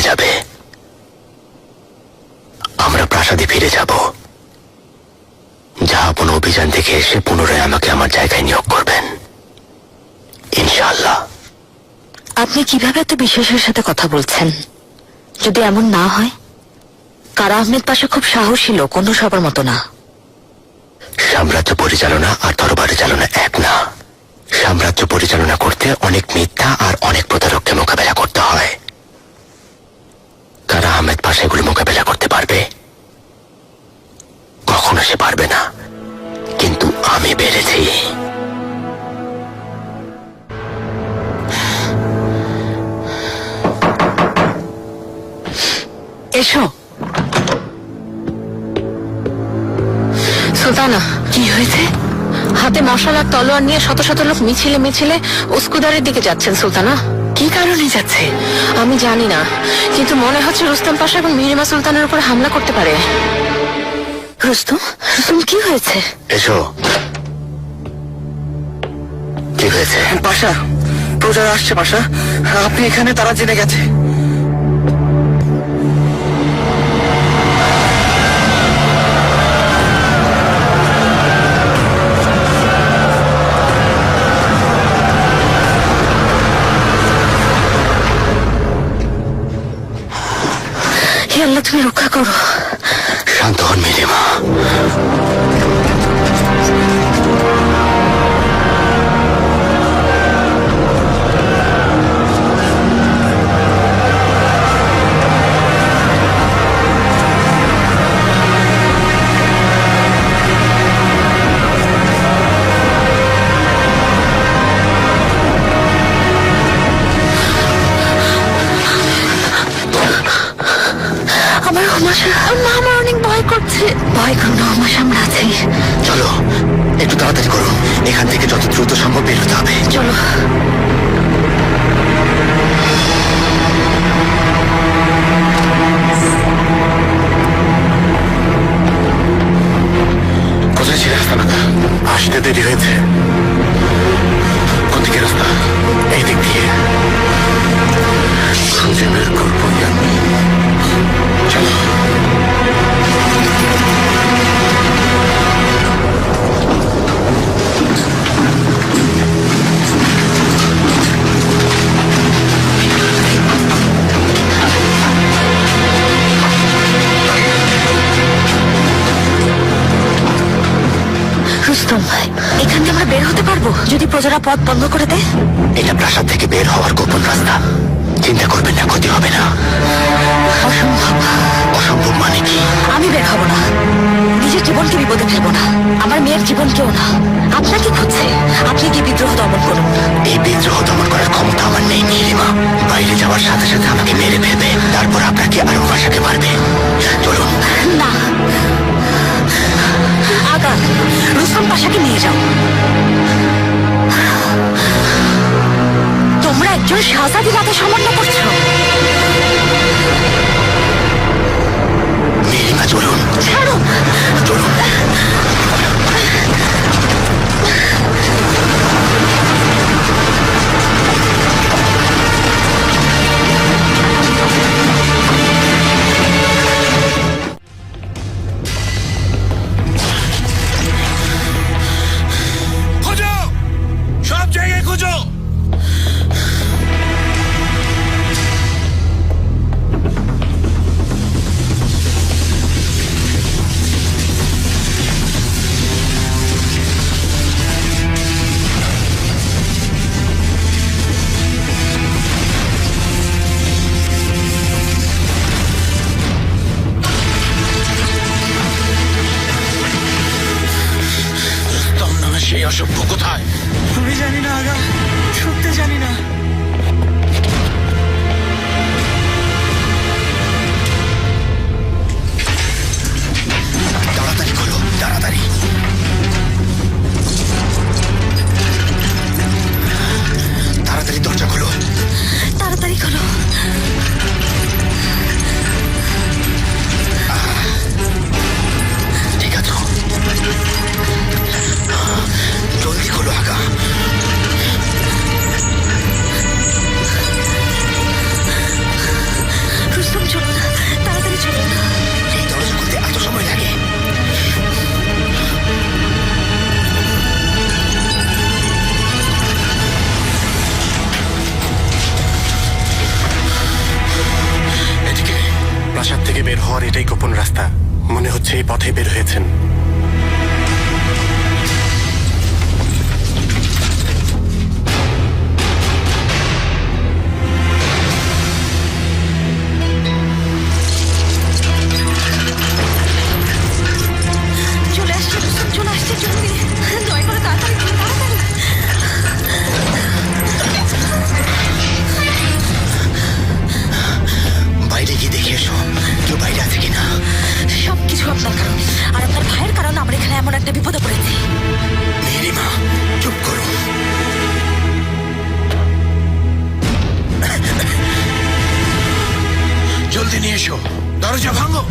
যাবে। আমরা প্রাসাদে ফিরে যাব। জাহাপন অভিযান থেকে এসে পুনরায় আমাকে আমার জায়গায় নিয়োগ করবেন, ইনশাআল্লাহ। আপনি কিভাবে এত বিশ্বাসের সাথে কথা বলছেন? যদি এমন না হয়, কারা আহমেদ পাশা খুব সাহসী লোক, অন্য সবার মতো না। সাম্রাজ্য পরিচালনা আর দরবারে চালনা এক না। সাম্রাজ্য পরিচালনা করতে অনেক মিথ্যা আর অনেক প্রতারককে মোকাবেলা করতে হয়। কারা আহমেদ পাশা এগুলো মোকাবেলা করতে পারবে? কখনো সে পারবে না, কিন্তু আমি পেরেছি। এসো। সুলতানা, কি হয়েছে? হাতে মশাল আর তলোয়ার নিয়ে শত শত লোক মিছিলে মিছিলে উস্কুদারের দিকে যাচ্ছেন। সুলতানা, কি কারণে যাচ্ছে আমি জানি না, কিন্তু মনে হচ্ছে রুস্তম পাশা এবং মিহিমা সুলতানের উপর হামলা করতে পারে। রুস্তম, কি হয়েছে? এসো। কি হয়েছে? পাশা, প্রজারা আসছে পাশা। আপনি এখানে, তারা জেনে গেছে। হে আল্লাহ, তুমি রক্ষা করো। শান্ত হন মিহিমা। আমার অনেক ভয় করছে। ভয় করো না, আমার সামনে আছি। চলো, একটু তাড়াতাড়ি করুন, এখান থেকে যত দ্রুত সম্ভব বের হতে হবে। চলো। কোথায় ছিল রাস্তা? আসতে দেরি হয়েছে। কোন দিকে রাস্তা? এই দিক দিয়ে। খুঁজে বের করবো আমি। চলো। রুস্তম, এখান থেকে আমরা বের হতে পারবো যদি প্রজারা পথ বন্ধ করে দেয়? এটা প্রাসাদ থেকে বের হওয়ার গোপন রাস্তা। চিন্তা করবেন না, ক্ষতি হবে না। অসম্ভব। অসম্ভব মানে কি? আমি বের হব না, নিজের জীবনকে বিপদে ফেলবো না, আমার মেয়ের জীবনকেও না। আপনাকে খুঁজছে, আপনি কি বিদ্রোহ দমন করুন। এই বিদ্রোহ দমন করার ক্ষমতা আমার নেই নীলিমা। বাইরে যাওয়ার সাথে সাথে আমাকে মেরে ফেলবে, তারপর আপনাকে আরো ভাষাকে মারবে। চলুন। না, আগা রুস্তম পাশাকে নিয়ে যাও। তোমরা একজন শাহজাদি রাতে সামান্য করছো। নীলিমা চলুন। ছাড়ো। চলুন। খোঁজো, সব জায়গায় খোঁজো। সেই অসভ্য কোথায়? আমি জানি না আগা, সত্যি জানি না। তাড়াতাড়ি খোলো, তাড়াতাড়ি। তাড়াতাড়ি দরজা খোলো। তাড়াতাড়ি খোলো। ঠিক আছে, জলদি খোলো আগা। বের হওয়ার এটাই গোপন রাস্তা। মনে হচ্ছে এই পথে বের হয়েছেন। চলে আসছে রুস্তম, চলে আসছে, জলদি দয়া করে তাড়াতাড়ি তাড়াতাড়ি। বাইরে গিয়ে দেখে এসো কেউ বাইরে আছে কিনা। সবকিছু আপনার কারণে আর আপনার ভাইয়ের কারণে আমরা এখানে এমন একটা বিপদে পড়েছি। মেহেরিমা চুপ করো। জলদি নিয়ে এসো, দরজা ভাঙো।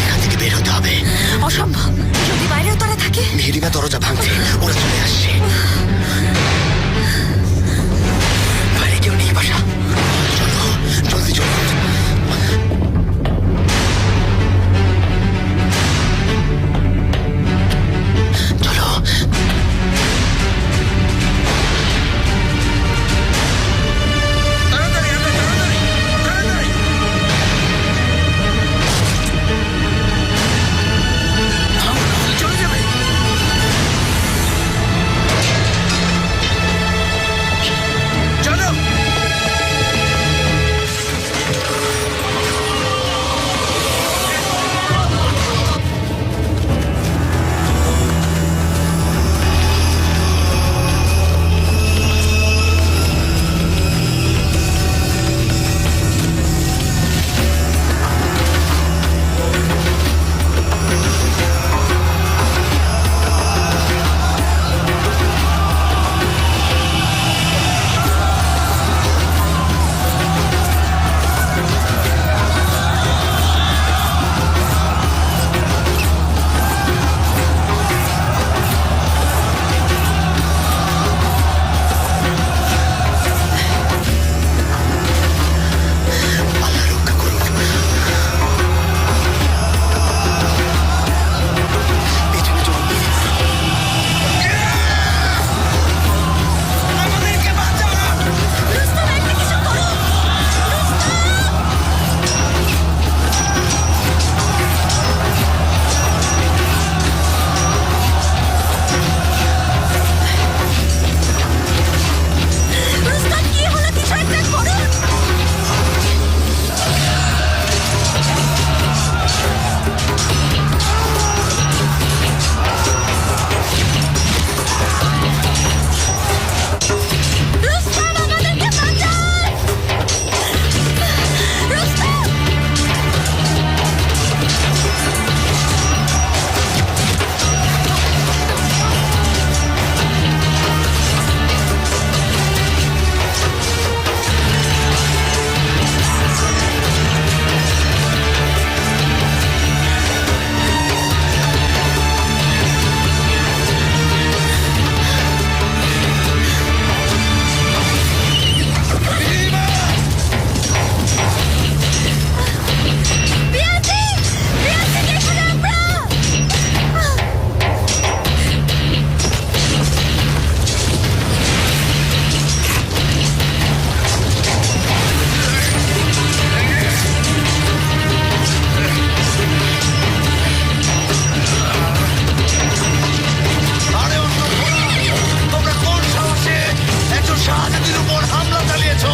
এখান থেকে বের হতে হবে। অসম্ভব, যদি বাইরেও তারা থাকে। মেহেরিমা দরজা ভাঙছে, ওরা চলে আসছে। বাইরে কেউ নেই বাসা। চলো জলদি চলো। চলো। চলে যাবে। চলো। আল্লাহ রক্ষা করুন। পেছনে চলুন। আমাদেরকে বাঁচান। রুস্তম, একটা কিছু করো। রুস্তম, কি হলো? কিছু একটা করো। রুস্তম, আমাদেরকে বাঁচান। রুস্তম। বিয়াতি, বিয়াতি, দেখুন আমরা। আরে তোমরা কোন সাহসে একজন শাহজাদির উপর হামলা চালিয়েছো?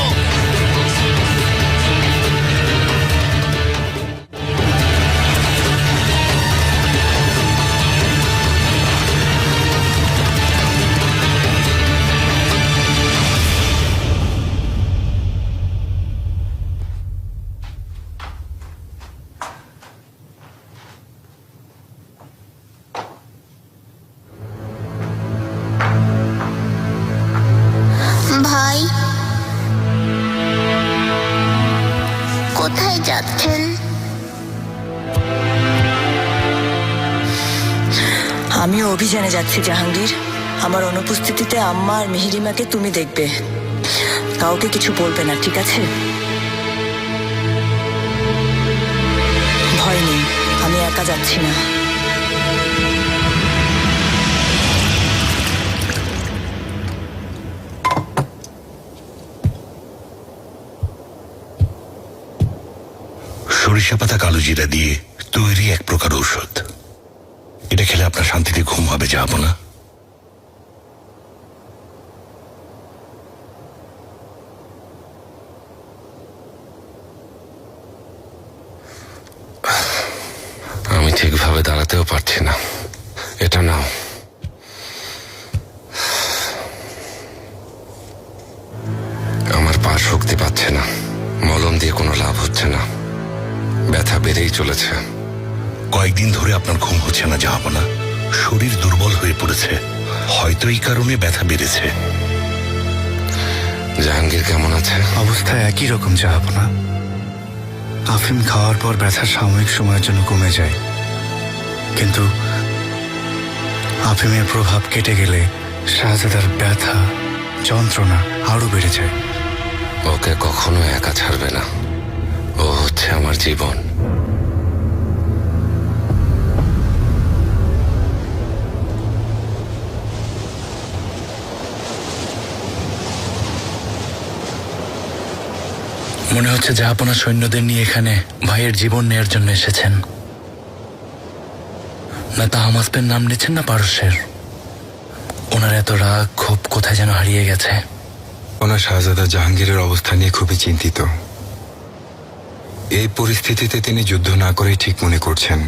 ভাই, কোথায় যাচ্ছেন? আমিও অভিযানে যাচ্ছি জাহাঙ্গীর। আমার অনুপস্থিতিতে আম্মা আর মেহেরিমাকে তুমি দেখবে। কাউকে কিছু বলবে না, ঠিক আছে? ভয় নেই, আমি একা একা যাচ্ছি না। সরিষা পাতা কালো জিরা দিয়ে তৈরি এক প্রকার ঔষধ। এটা খেলে আপনার শান্তিতে ঘুম হবে, যাব না? আমি ঠিকভাবে দাঁড়াতেও পারছি না। এটা নাও। আমার পা শক্তি পাচ্ছে না, মলম দিয়ে কোনো লাভ হচ্ছে না, ব্যথা বেড়েই চলেছে। কয়েকদিন ধরে আপনার ঘুম হচ্ছে না, যাব না? শরীর দুর্বল হয়ে পড়েছে, হয়তো এই কারণে ব্যথা বেড়েছে। জাহাঙ্গীর কেমন আছে? অবস্থা একই রকম, যাবো না। আফিম খাওয়ার পর ব্যথা সাময়িক সময়ের জন্য কমে যায়, কিন্তু আফিমের প্রভাব কেটে গেলে শাহজাদার ব্যথা যন্ত্রণা আরো বেড়ে যায়। ওকে কখনো একা ছাড়বে না, ও হচ্ছে আমার জীবন। মনে হচ্ছে জাহাপনা সৈন্যদের নিয়ে এখানে ভাইয়ের জীবন নেয়ার জন্য এসেছেন। না তাহমাসপের নাম নিচ্ছেন না পারস্যের। ওনার এত রাগ ক্ষোভ কোথায় যেন হারিয়ে গেছে। ওনার শাহজাদা জাহাঙ্গীরের অবস্থা নিয়ে খুবই চিন্তিত। এই পরিস্থিতিতে তিনি যুদ্ধ না করেই ঠিক মনে করছেন।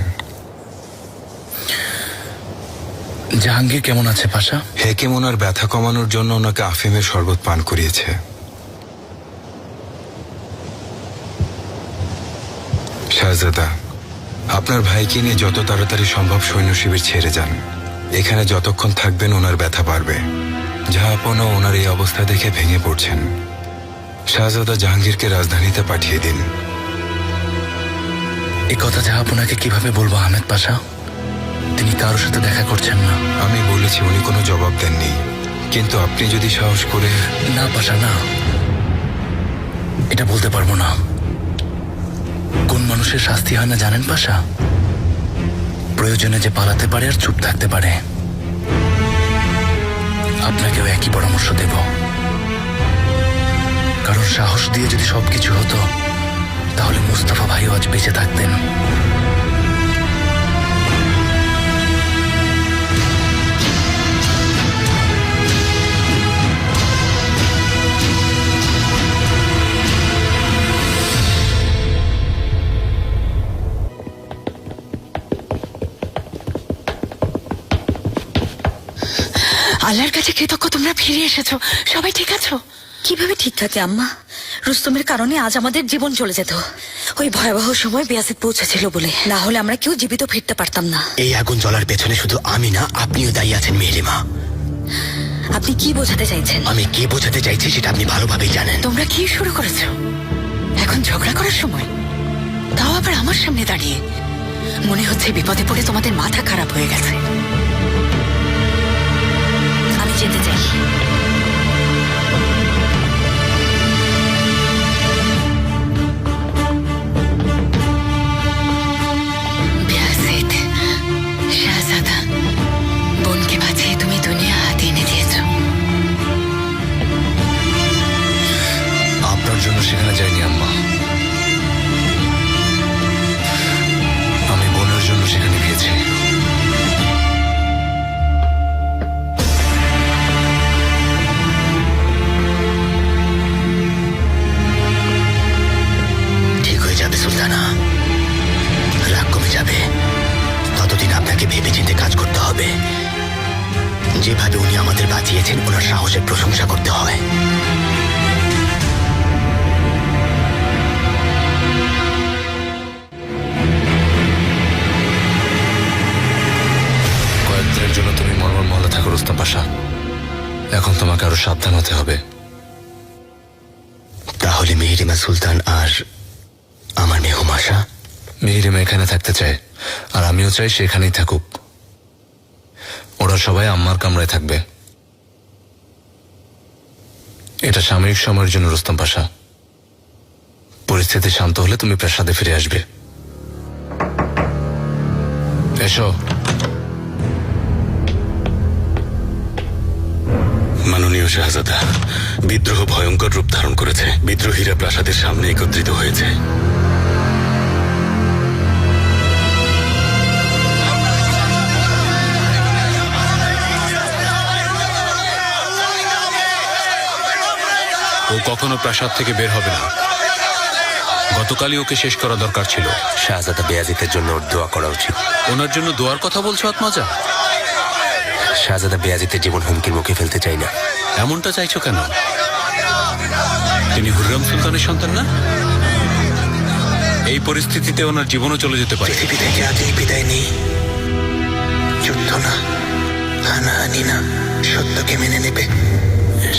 জাহাঙ্গীর কেমন আছে পাশা? হেকিম ওনার ব্যথা কমানোর জন্য ওনাকে আফিমের শরবত পান করিয়েছে। শাহজাদা, আপনার ভাইকে নিয়ে যত তাড়াতাড়ি সম্ভব সৈন্য শিবির ছেড়ে যান। এখানে যতক্ষণ থাকবেন ওনার ব্যথা বাড়বে। জাহাপনা ওনার এই অবস্থা দেখে ভেঙে পড়ছেন। শাহজাদা জাহাঙ্গীরকে রাজধানীতে পাঠিয়ে দিন। এই কথা জাহাপনাকে কিভাবে বলবো আহমেদ পাশা? তিনি কারোর সাথে দেখা করছেন না। আমি বলেছি, উনি কোনো জবাব দেননি, কিন্তু আপনি যদি সাহস করে। না পাশা, না, এটা বলতে পারবো না। কোন মানুষের শাস্তি হয় না জানেন পাশা? প্রয়োজনে যে পালাতে পারে আর চুপ থাকতে পারে। আপনাকেও একই পরামর্শ দেব, কারণ সাহস দিয়ে যদি সবকিছু হতো তাহলে মুস্তাফা ভাইও আজ বেঁচে থাকতেন। আল্লাহর কাছে কৃতজ্ঞ তোমরা ফিরে এসেছো। সবাই ঠিক আছো? কিভাবে ঠিক থাকে আম্মা? রুস্তমের কারণে আজ আমাদের জীবন চলে যেত। ওই ভয়াবহ সময় বিয়াসিত পৌঁছেছিল বলে, না হলে আমরা কেউ জীবিত ফিরতে পারতাম না। এই আগুন জ্বলার পেছনে শুধু আমি না, আপনিও দায়ী আছেন মেহেরিমা। আপনি কি বোঝাতে চাইছেন? আমি কি বোঝাতে চাইছি সেটা আপনি ভালোভাবেই জানেন। তোমরা কি শুরু করেছো? এখন ঝগড়া করার সময়, তাও আবার আমার সামনে দাঁড়িয়ে। মনে হচ্ছে বিপদে পড়ে তোমাদের মাথা খারাপ হয়ে গেছে। আমি যেতে চাই। বিয়াসিত, শাহজাদা, বোনকে বাঁচিয়ে তুমি দুনিয়া হাতে এনে দিয়েছো। আপনার জন্য সেখানে যাইনি আম্মা, আমি বোনের জন্য সেখানে গিয়েছি। ঠিক হয়ে যাবে সুলতানা, রাগ কমে যাবে। ততদিন আপনাকে ভেবেচিন্তে কাজ করতে হবে। যেভাবে উনি আমাদের বাঁচিয়েছেন, ওনার সাহসের প্রশংসা করতে হয়। কয়েকদিনের জন্য তুমি মরমর মহলে থাকো রুস্তম পাশা। এখন তোমাকে আরো সাবধান হতে হবে। তাহলে মেহেরিমা সুলতান আর আমার মেহুম আশা? মেহেরিমা এখানে থাকতে চায়, আর আমিও চাই সেখানেই থাকুক। ওরা সবাই আম্মার কামরায় থাকবে। এটা সাময়িক সময়ের জন্য রুস্তম পাশা। পরিস্থিতি শান্ত হলে তুমি প্রাসাদে ফিরে আসবে। এসো। মাননীয় শাহজাদা, বিদ্রোহ ভয়ঙ্কর রূপ ধারণ করেছে। বিদ্রোহীরা প্রাসাদের সামনে একত্রিত হয়েছে। ও কখনো প্রাসাদ থেকে বের হবে না। গতকালই ওকে শেষ করা দরকার ছিল। শাহজাদা বেয়াজিতের জন্য ওর দোয়া করা উচিত। ওনার জন্য দোয়ার কথা বলছো আত্মাজা? শাহজাদা বেয়াজিতের জীবন হুমকির মুখে ফেলতে চাই না। এমনটা চাইছো কেন? তিনি হুররাম সুলতানের সন্তান না? এই পরিস্থিতিতে ওনার জীবনও চলে যেতে পারে। পৃথিবী থেকে আজই বিদায় নেই। যুদ্ধ না, হানাহানি না, সত্যকে মেনে নেবে।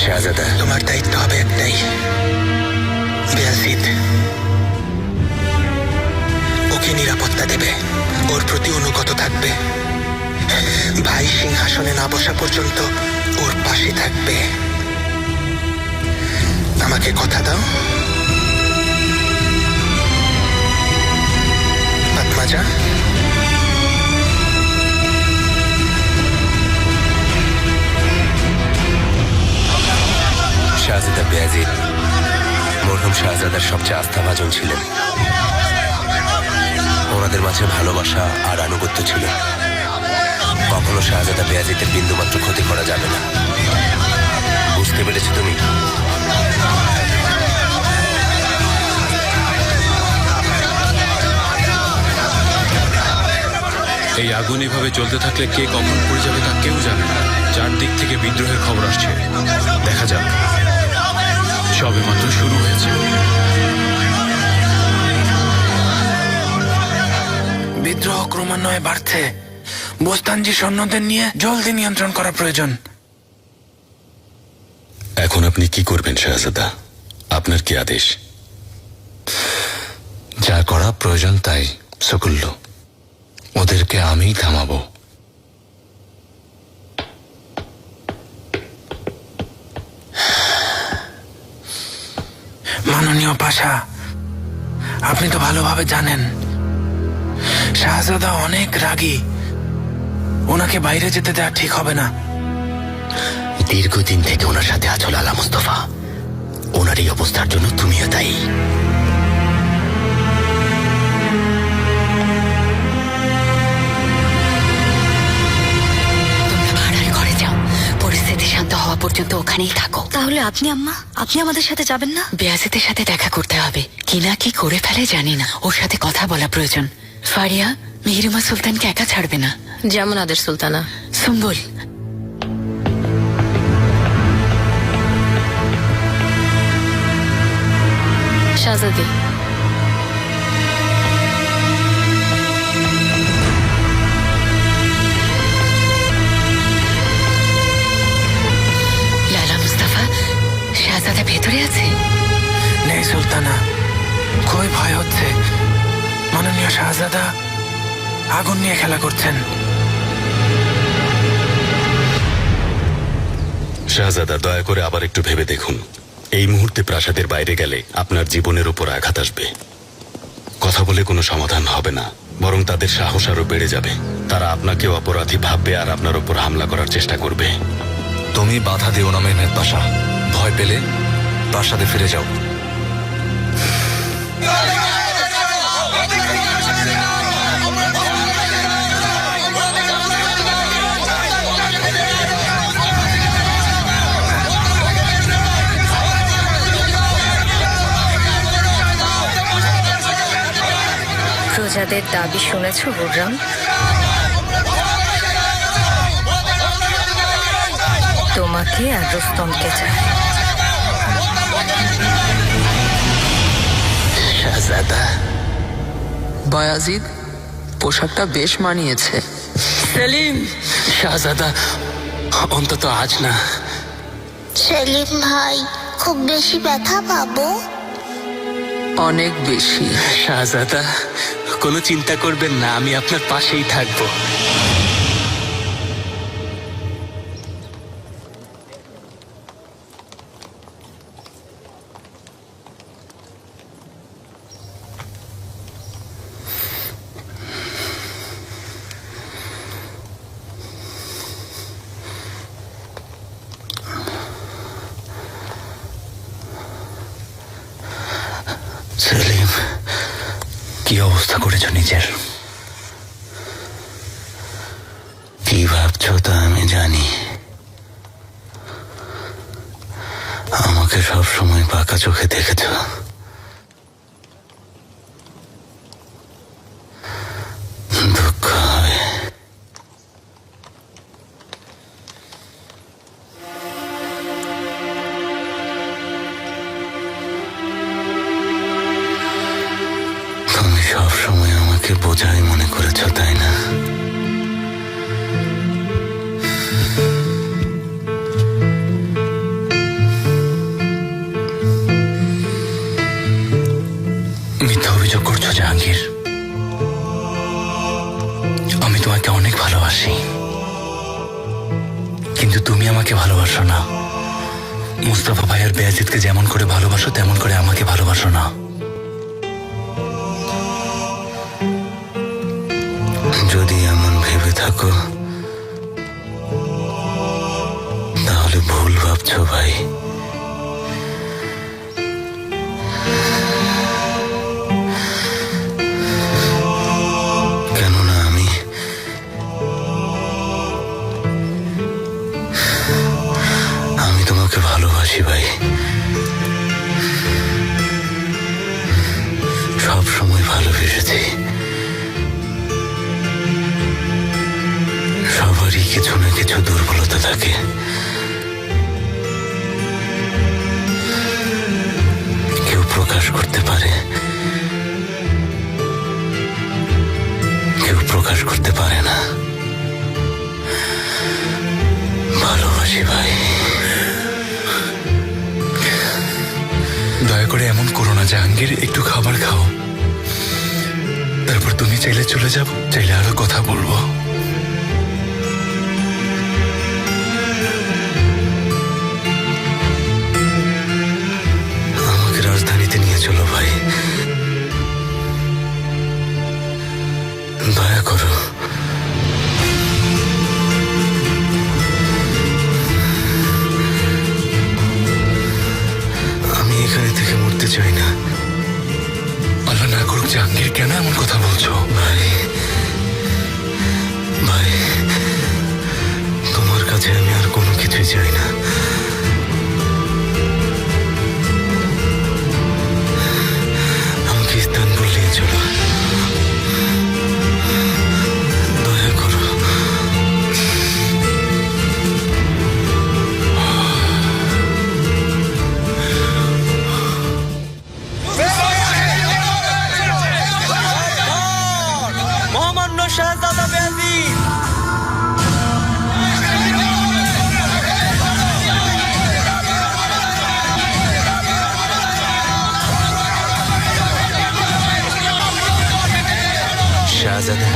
শাহজাদা, তোমার দায়িত্ব হবে একটাই, বেয়াজিদ। ওকে নিরাপত্তা দেবে, ওর প্রতি অনুগত থাকবে। ভাই সিংহাসনে না বসা পর্যন্ত ওর পাশে থাকবে। আমাকে কথা দাও আত্মাজা। শাহজাদা বেয়াজিদ মরহুম শাহজাদার সবচেয়ে আস্থাভাজন ছিলেন। ওনাদের মাঝে ভালোবাসা আর আনুগত্য ছিল। কখনো শাহজাদা বেয়াজিদের বিন্দুমাত্র ক্ষতি করা যাবে না। বুঝতে পেরেছো তুমি? এই আগুন এভাবে চলতে থাকলে কে কখন পড়ে যাবে তা কেউ জানে না। চারদিক থেকে বিদ্রোহের খবর আসছে। দেখা যাক, সবে মাত্র শুরু হয়েছে। বিদ্রোহ ক্রমান্বয়ে বাড়ছে। বোস্তানজি সৈন্যদের নিয়ে জলদি নিয়ন্ত্রণ করা প্রয়োজন। এখন আপনি কি করবেন শাহজাদা? আপনার কি আদেশ? যা করা প্রয়োজন তাই সকুল্ল। ওদেরকে আমিই থামাবো। মাননীয় পাশা, আপনি তো ভালোভাবে জানেন শাহজাদা অনেক রাগী। ওনাকে বাইরে যেতে দেওয়া ঠিক হবে না। দীর্ঘদিন থেকে ওনার সাথে আছো লালা মুস্তফা। ওনার এই অবস্থার জন্য তুমিও দায়ী। তোমরা ভাড়ার ঘরে যাও, পরিস্থিতি শান্ত হওয়া পর্যন্ত ওখানেই থাকো। তাহলে আপনি আম্মা, আপনি আমাদের সাথে যাবেন না? বেয়াজিদের সাথে দেখা করতে হবে। কি না কি করে ফেলে জানি না, ওর সাথে কথা বলা প্রয়োজন। ফারিয়া মিহিরুমা সুলতানকে একা ছাড়বে না। যেমন আদের সুলতানা। সুম্বুল, শাহজাদি, লালা মুস্তাফা, শাহজাদা ভেতরে আছে? নেই সুলতানা, খুবই ভয় হচ্ছে। মাননীয় শাহজাদা আগুন নিয়ে খেলা করছেন। শাহজাদা, দয়া করে আবার একটু ভেবে দেখুন। এই মুহূর্তে প্রাসাদের বাইরে গেলে আপনার জীবনের উপর আঘাত আসবে। কথা বলে কোনো সমাধান হবে না, বরং তাদের সাহস আরো বেড়ে যাবে। তারা আপনাকেও অপরাধী ভাববে আর আপনার উপর হামলা করার চেষ্টা করবে। তুমি বাধা দিও না মেহমেদ পাশা। ভয় পেলে প্রাসাদে ফিরে যাও। প্রজাদের দাবি শুনেছ হুররাম? তোমাকে আর রুস্তমকে চায়। শাহজাদা, বায়াজিদ পোশাকটা বেশ মানিয়েছে। সেলিম, শাহজাদা অন্তত আজ না। সেলিম ভাই, খুব বেশি ব্যথা পাবো? অনেক বেশি। শাহজাদা কোনো চিন্তা করবেন না, আমি আপনার পাশেই থাকবো। সেলিম, কি অবস্থা করেছ নিজের? কি ভাবছো তা আমি জানি। আমাকে সব সময় পাকা চোখে দেখেছ। দুঃখ হয়। তুমি সব সময় আমাকে বোঝাই মনে করেছ, তাই না? মিথ্যা অভিযোগ করছো জাহাঙ্গীর। আমি তোমাকে অনেক ভালোবাসি, কিন্তু তুমি আমাকে ভালোবাসো না। মুস্তাফা ভাই আর বেয়াজিদকে যেমন করে ভালোবাসো তেমন করে আমাকে ভালোবাসো না। যদি এমন ভেবে থাকো তাহলে ভুল ভাবছো ভাই। কেননা আমি তোমাকে ভালোবাসি ভাই। সব সময় ভালোবেসেছি। সবারই কিছু না কিছু দুর্বলতা থাকে। কেউ প্রকাশ করতে পারে, কেউ প্রকাশ করতে পারে না। ভালোবাসি ভাই। দয়া করে এমন করো না জাহাঙ্গীর, একটু খাবার খাও। তারপর তুমি চাইলে চলে যাব, চাইলে আরো কথা বলবো। আমাকে রাজধানীতে নিয়ে চলো ভাই, দয়া করো। আমি এখানে থেকে মরতে চাই না। আল্লাহ না করুক জাহাঙ্গীর, কেন এমন কথা বলছো? ভাই ভাই, তোমার কাছে আমি আর কোনো কিছুই চাই না। আমাকে ইস্তানবুল নিয়ে চলো, দয়া করো। মহামান্য শাহজাদা বেয়াজিদ, শাহজাদা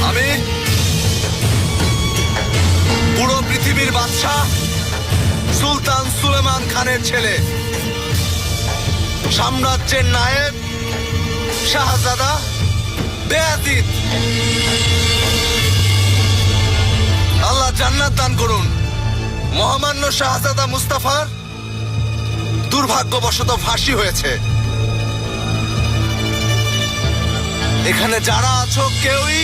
আমি পুরো পৃথিবীর বাদশাহ সুলতান সুলেমান খানের ছেলে, সাম্রাজ্যের নায়েব শাহজাদা বেয়াজিদ। আল্লাহ জান্নাত দান করুন। মহামান্য শাহজাদা মুস্তাফার দুর্ভাগ্যবশত ফাঁসি হয়েছে। এখানে যারা আছো কেউই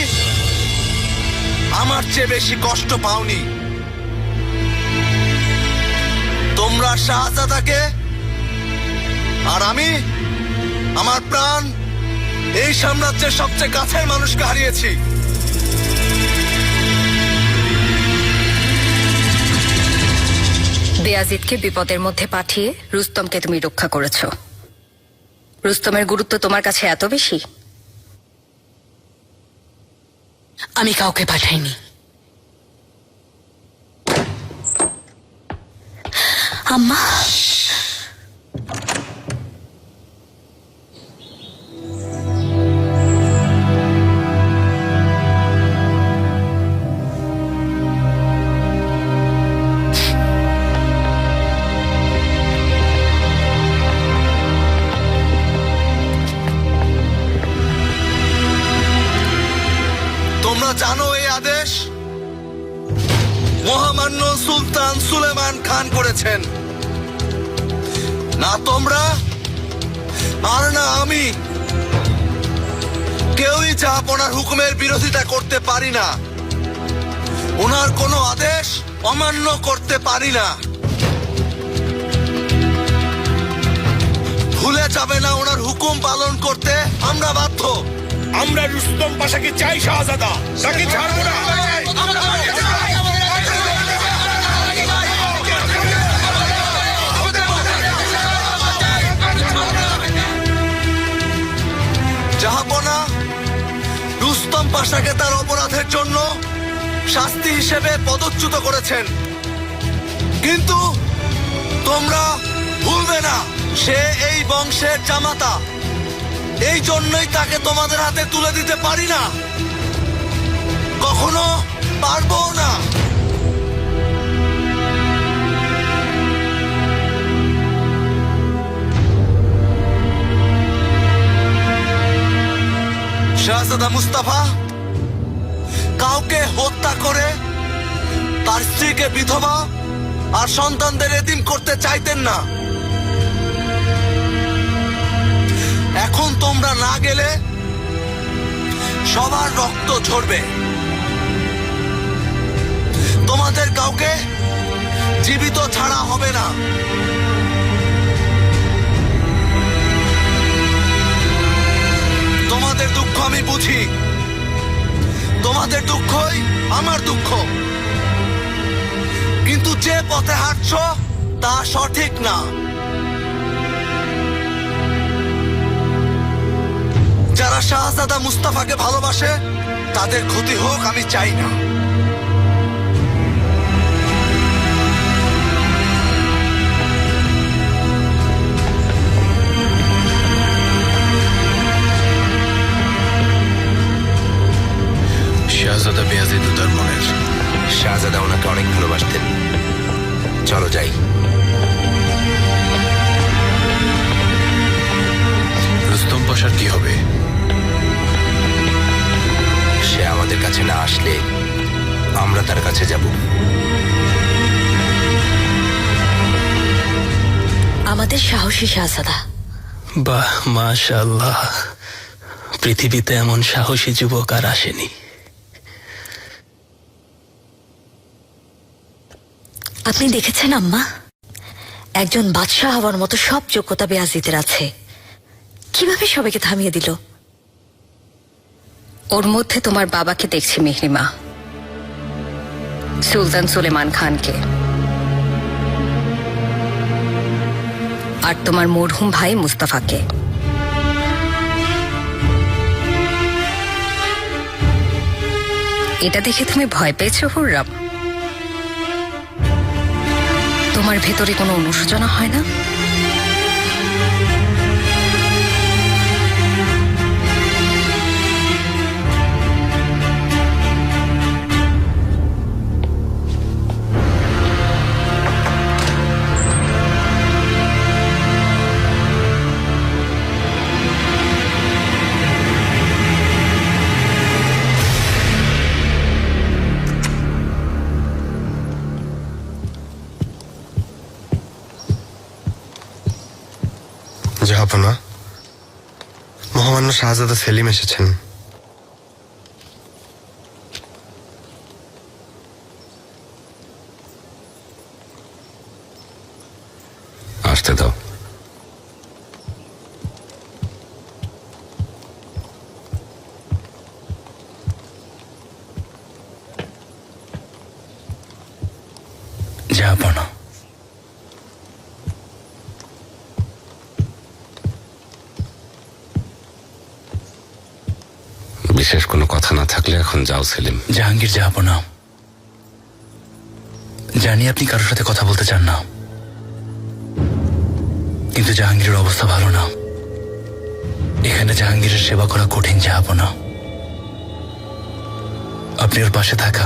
আমার চেয়ে বেশি কষ্ট পাওনি। তোমরা শাহজাদাকে আর আমি আমার প্রাণ এই সাম্রাজ্যের সবচেয়ে কাছের মানুষকে হারিয়েছি। বেয়াজিদকে বিপদের মধ্যে পাঠিয়ে রুস্তমকে তুমি রক্ষা করেছ। রুস্তমের গুরুত্ব তোমার কাছে এত বেশি? আমি কাউকে পাঠাইনি। আম্মা, মহামান্য সুলতান সুলেমান খান করেছেন। না তোমরা আর না আমি কেউই জাহাপনার হুকুমের বিরোধিতা করতে পারি না, ওনার কোনো আদেশ অমান্য করতে পারি না। ভুলে যাবে না ওনার হুকুম পালন করতে আমরা বাধ্য। আমরা রুস্তম পাশাকে চাই শাহজাদা, তাকে ছাড়বো না। জাহাপনা রুস্তম পাশাকে তার অপরাধের জন্য শাস্তি হিসেবে পদচ্যুত করেছেন, কিন্তু তোমরা ভুলবে না সে এই বংশের জামাতা। এই জন্যই তাকে তোমাদের হাতে তুলে দিতে পারি না, কখনো পারবো না। শাহজাদা মুস্তাফা কাউকে হত্যা করে তার স্ত্রীকে বিধবা আর সন্তানদের এতিম করতে চাইতেন না। এখন তোমরা না গেলে সবার রক্ত ঝরবে। তোমাদের কাউকে জীবিত ছাড়া হবে না। তোমাদের দুঃখ আমি বুঝি, তোমাদের দুঃখই আমার দুঃখ, কিন্তু যে পথে হাঁটছো তা সঠিক না। যারা শাহজাদা মুস্তাফাকে ভালোবাসে তাদের ক্ষতি হোক আমি চাই না। শাহজাদা বেয়াজিদ উদার মনের। শাহজাদা ওনাকে অনেক ভালোবাসতেন। চলো যাই। রুস্তম পাশার কি হবে? সে আমাদের কাছে না আসলে আমরা তার কাছে যাব। আমাদের সাহসী শাহজাদা। বাহ, মাশাআল্লাহ, পৃথিবীতে এমন সাহসী যুবক আর আসেনি। আপনি দেখেছেন আম্মা, একজন বাদশাহ হওয়ার মতো সব যোগ্যতা বেয়াজিদের আছে। কিভাবে সবাইকে থামিয়ে দিল? ওর মধ্যে তোমার বাবাকে দেখছি মেহরিমা, সুলতান সুলেমান খানকে, আর তোমার মরহুম ভাই মুস্তাফাকে। এটা দেখে তুমি ভয় পেয়েছো হুররাম? তোমার ভেতরে কোনো অনুশোচনা হয় না? জাহাপনা, মহামান্য শাহজাদা সেলিম এসেছেন। আসতে দাও। জাহাপনা, বিশেষ কোনো কথা না থাকলে এখন যাও সেলিম। জাহাঙ্গীর জাহাপনা, জানি আপনি কারোর সাথে কথা বলতে চান না, কিন্তু জাহাঙ্গীরের অবস্থা ভালো না। এখানে জাহাঙ্গীরের সেবা করা কঠিন জাহাপনা। আপনি ওর পাশে থাকা,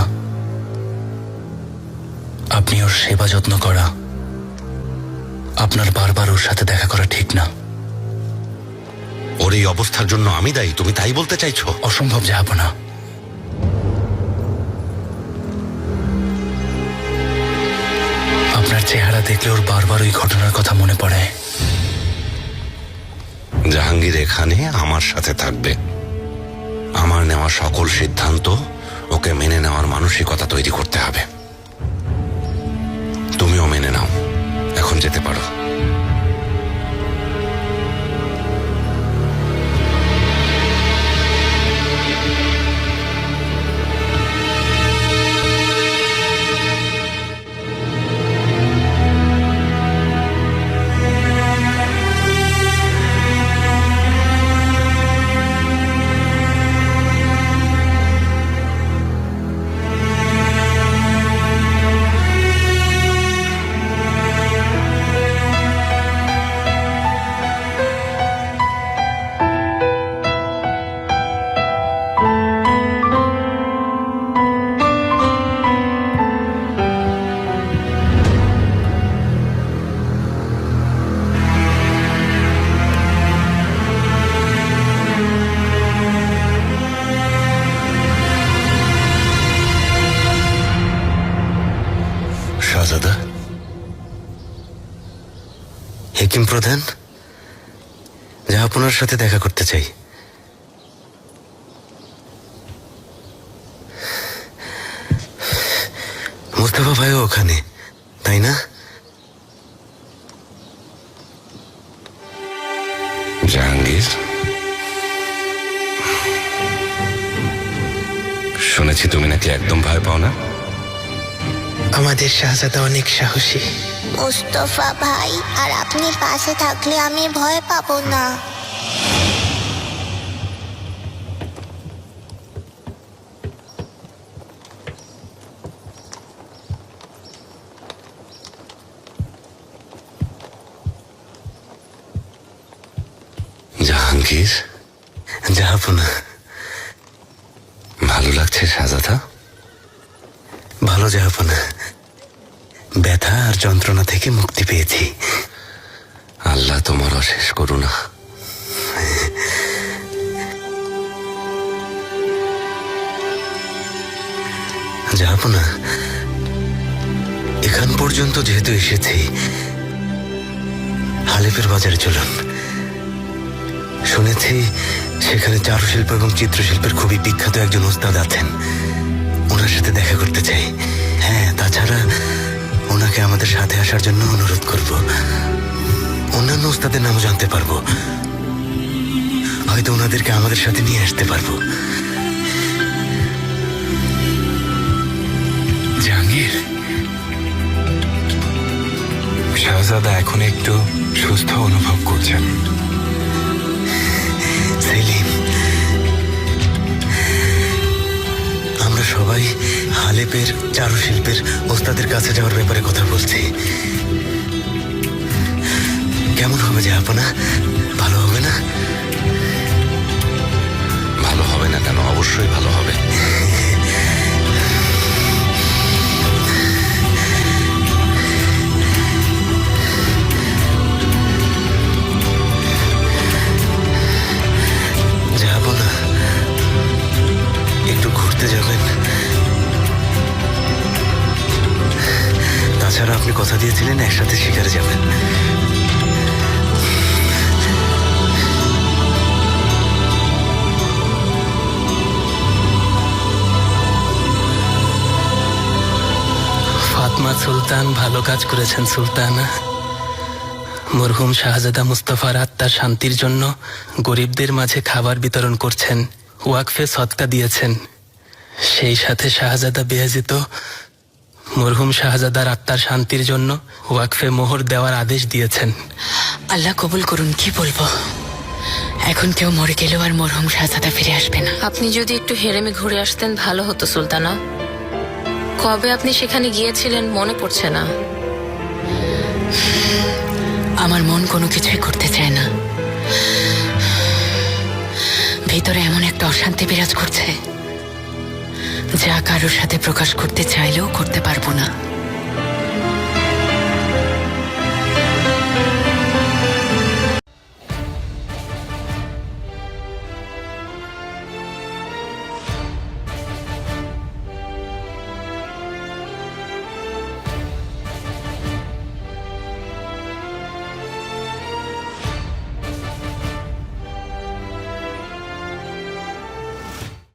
আপনি ওর সেবা যত্ন করা, আপনার বারবার ওর সাথে দেখা করা ঠিক না। ওর এই অবস্থার জন্য আমি দায়ী, তুমি তাই বলতে চাইছো? অসম্ভব জাহাপনা। দেখলে ওর বারবার ওই ঘটনার কথা মনে পড়ে। জাহাঙ্গীর এখানে আমার সাথে থাকবে। আমার নেওয়া সকল সিদ্ধান্ত ওকে মেনে নেওয়ার মানসিকতা তৈরি করতে হবে। তুমিও মেনে নাও, এখন যেতে পারো। শাহজাদা, হেকিম প্রধান, জাহাপনার সাথে দেখা করতে চাই। মুস্তাফা ভাইও ওখানে, তাই না? জাহাঙ্গীর, শুনেছি তুমি নাকি একদম ভয় পাও না। আমাদের শাহজাদা অনেক সাহসী। মুস্তফা ভাই আর আপনি পাশে থাকলে আমি ভয় পাবো না। জাহাঙ্গীর, জাহাপনা, ভালো লাগছে শাহজাদা? ভালো জাহাপনা, ব্যথা আর যন্ত্রণা থেকে মুক্তি পেয়েছি। আল্লাহ তোমার অশেষ করুণা। জাহাপনা, এখান পর্যন্ত যেহেতু এসেছি, হালেপের বাজারে চলুন। শুনেছি সেখানে চারুশিল্প এবং চিত্রশিল্পের খুবই বিখ্যাত একজন ওস্তাদ আছেন। ওনার সাথে দেখা করতে চাই। হ্যাঁ, তাছাড়া ওনাকে আমাদের সাথে আসার জন্য অনুরোধ করব। অন্যান্য ওস্তাদের নামও জানতে পারবো, হয়তো ওনাদেরকে আমাদের সাথে নিয়ে আসতে পারবো। জাহাঙ্গীর, শাহজাদা এখন একটু সুস্থ অনুভব করছেন। সেলিম, আমরা সবাই হালেপের চারুশিল্পের ওস্তাদের কাছে যাওয়ার ব্যাপারে কথা বলছি। কেমন হবে জাহাপনা? ভালো হবে না? ভালো হবে না কেন? অবশ্যই ভালো হবে। জাহাপনা, একটু ঘুরতে যাবেন? তাছাড়া আপনি কথা দিয়েছিলেন একসাথে শিকারে যাবেন। ফাতমা সুলতান ভালো কাজ করেছেন সুলতানা। মরহুম শাহজাদা মুস্তাফার আত্মার শান্তির জন্য গরিবদের মাঝে খাবার বিতরণ করছেন, ওয়াকফে সদকা দিয়েছেন। সেই সাথে শাহজাদা বেয়াজিত মরহুম শাহজাদার আত্মার শান্তির জন্য ওয়াকফে মোহর দেওয়ার আদেশ দিয়েছেন। আল্লাহ কবুল করুন। কি বলবো, এখন কেউ মরে গেলেও আর মরহুম শাহজাদা ফিরে আসবে না। আপনি যদি একটু হেরেমে ঘুরে আসতেন ভালো হতো সুলতানা। কবে আপনি সেখানে গিয়েছিলেন মনে পড়ছে না। আমার মন কোনো কিছুই করতে চায় না। ভিতরে এমন একটা অশান্তি বিরাজ করছে, যা কারোর সাথে প্রকাশ করতে চাইলেও করতে পারবো না।